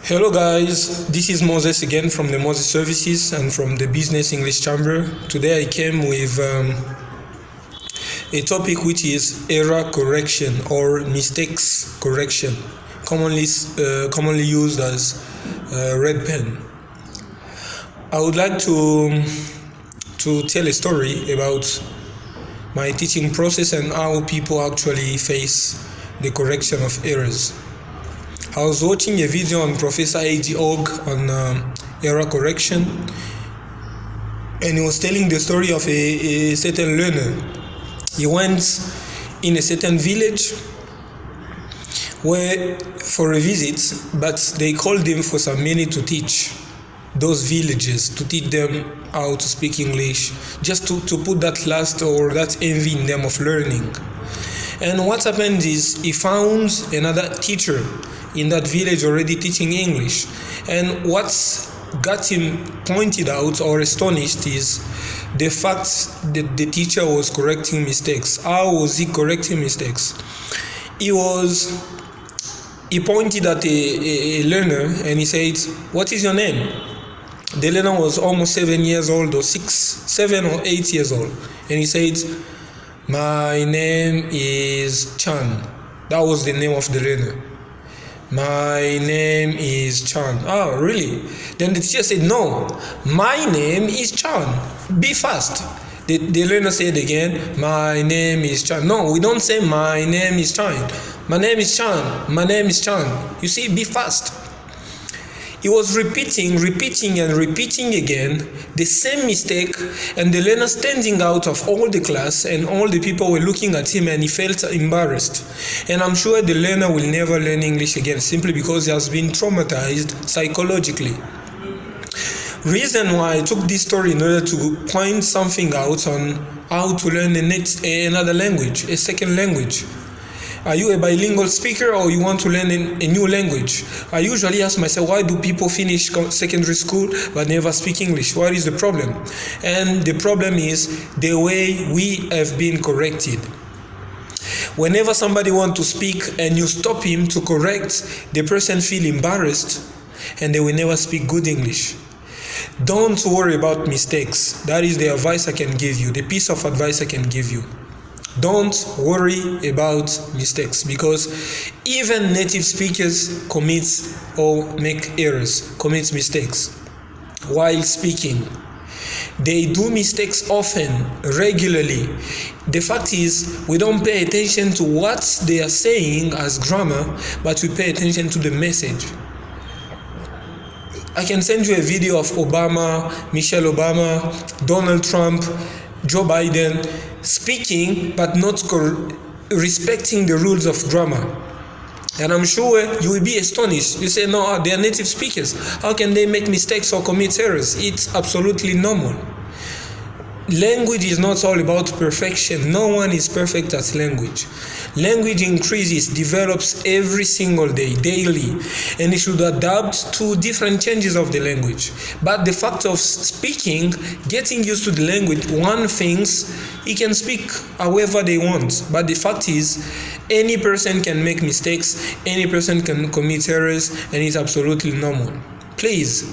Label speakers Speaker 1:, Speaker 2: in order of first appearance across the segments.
Speaker 1: Hello guys, this is Moses again from the Moses Services and from the Business English Chamber. Today I came with a topic which is error correction or mistakes correction, commonly used as red pen. I would like to tell a story about my teaching process and how people actually face the correction of errors. I was watching a video on Professor A.G. Og on error correction, and he was telling the story of a certain learner. He went in a certain village for a visit, but they called him for some minute to teach those villages, to teach them how to speak English, just to put that lust or that envy in them of learning. And what happened is he found another teacher in that village already teaching English. And what got him pointed out or astonished is the fact that the teacher was correcting mistakes. How was he correcting mistakes? He pointed at a learner and he said, "What is your name?" The learner was almost 7 years old, or 7 or 8 years old. And he said, "My name is Chan." That was the name of the learner. "My name is Chan." "Oh, really?" Then the teacher said, "No, my name is Chan. Be fast." The learner said again, "My name is Chan." "No, we don't say my name is Chan. My name is Chan. My name is Chan. You see, be fast." He was repeating again the same mistake, and the learner standing out of all the class, and all the people were looking at him, and he felt embarrassed. And I'm sure the learner will never learn English again, simply because he has been traumatized psychologically. Reason why I took this story in order to point something out on how to learn another language, a second language. Are you a bilingual speaker, or you want to learn a new language? I usually ask myself, why do people finish secondary school but never speak English? What is the problem? And the problem is the way we have been corrected. Whenever somebody wants to speak and you stop him to correct, the person feels embarrassed and they will never speak good English. Don't worry about mistakes. That is the advice I can give you, the piece of advice I can give you. Don't worry about mistakes, because even native speakers commit mistakes while speaking. They do mistakes often, regularly. The fact is, we don't pay attention to what they are saying as grammar, but we pay attention to the message. I can send you a video of Obama, Michelle Obama, Donald Trump, Joe Biden speaking but not respecting the rules of grammar. And I'm sure you will be astonished. You say, "No, they are native speakers. How can they make mistakes or commit errors?" It's absolutely normal. Language is not all about perfection. No one is perfect at language. Language increases, develops every single day, daily, and it should adapt to different changes of the language. But the fact of speaking, getting used to the language, one thinks he can speak however they want. But the fact is, any person can make mistakes, any person can commit errors, and it's absolutely normal. Please,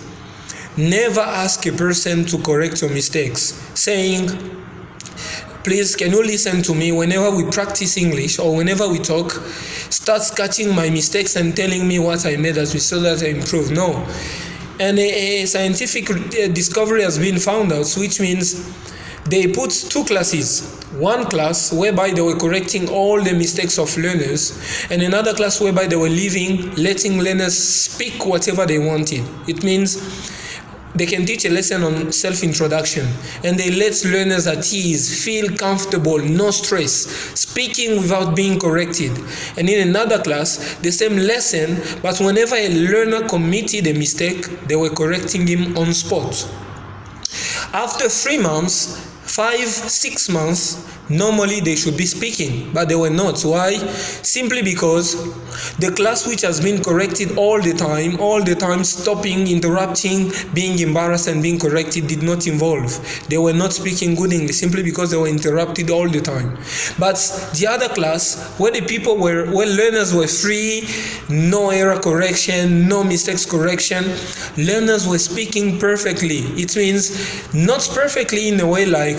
Speaker 1: never ask a person to correct your mistakes, saying, "Please, can you listen to me whenever we practice English or whenever we talk? Start catching my mistakes and telling me what I made so that I improve." No. And a scientific discovery has been found out, which means they put two classes. One class whereby they were correcting all the mistakes of learners, and another class whereby they were letting learners speak whatever they wanted. It means they can teach a lesson on self-introduction, and they let learners at ease, feel comfortable, no stress, speaking without being corrected. And in another class, the same lesson, but whenever a learner committed a mistake, they were correcting him on spot. After 3 months, 5-6 months, normally they should be speaking, but they were not. Why? Simply because the class, which has been corrected all the time, stopping, interrupting, being embarrassed and being corrected, did not involve. They were not speaking good English simply because they were interrupted all the time. But the other class, where learners were free, no error correction, no mistakes correction, learners were speaking perfectly. It means not perfectly in a way like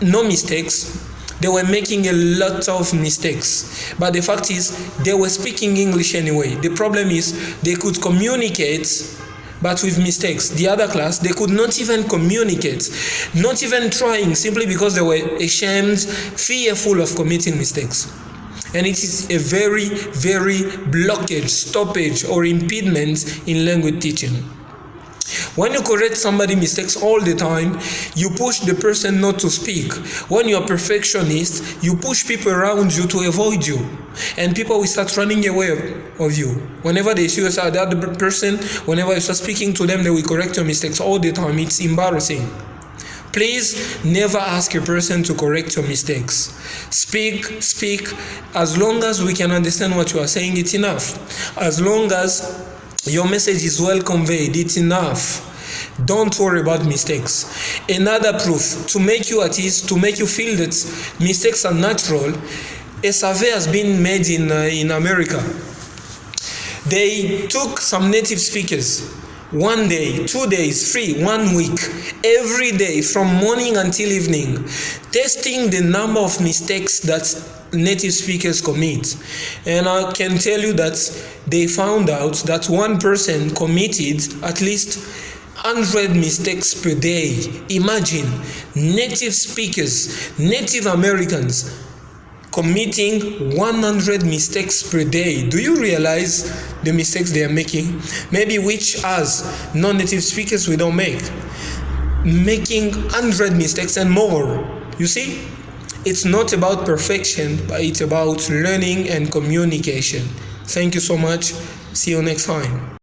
Speaker 1: no mistakes. They were making a lot of mistakes, but the fact is they were speaking English anyway. The problem is they could communicate, but with mistakes. The other class, they could not even communicate, not even trying, simply because they were ashamed, fearful of committing mistakes. And it is a very, very blockage, stoppage, or impediment in language teaching. When you correct somebody's mistakes all the time, you push the person not to speak. When you're a perfectionist, you push people around you to avoid you. And people will start running away of you. Whenever they see you as the other person, whenever you start speaking to them, they will correct your mistakes all the time. It's embarrassing. Please never ask a person to correct your mistakes. Speak. As long as we can understand what you are saying, it's enough. As long as your message is well conveyed, it's enough. Don't worry about mistakes. Another proof to make you at ease, to make you feel that mistakes are natural, a survey has been made in America. They took some native speakers, 1 day, 2 days, 3, 1 week, every day from morning until evening, testing the number of mistakes that native speakers commit. And I can tell you that they found out that one person committed at least 100 mistakes per day. Imagine native speakers, native Americans committing 100 mistakes per day. Do you realize the mistakes they are making? Maybe which as non-native speakers we don't make. Making 100 mistakes and more. You see? It's not about perfection, but it's about learning and communication. Thank you so much. See you next time.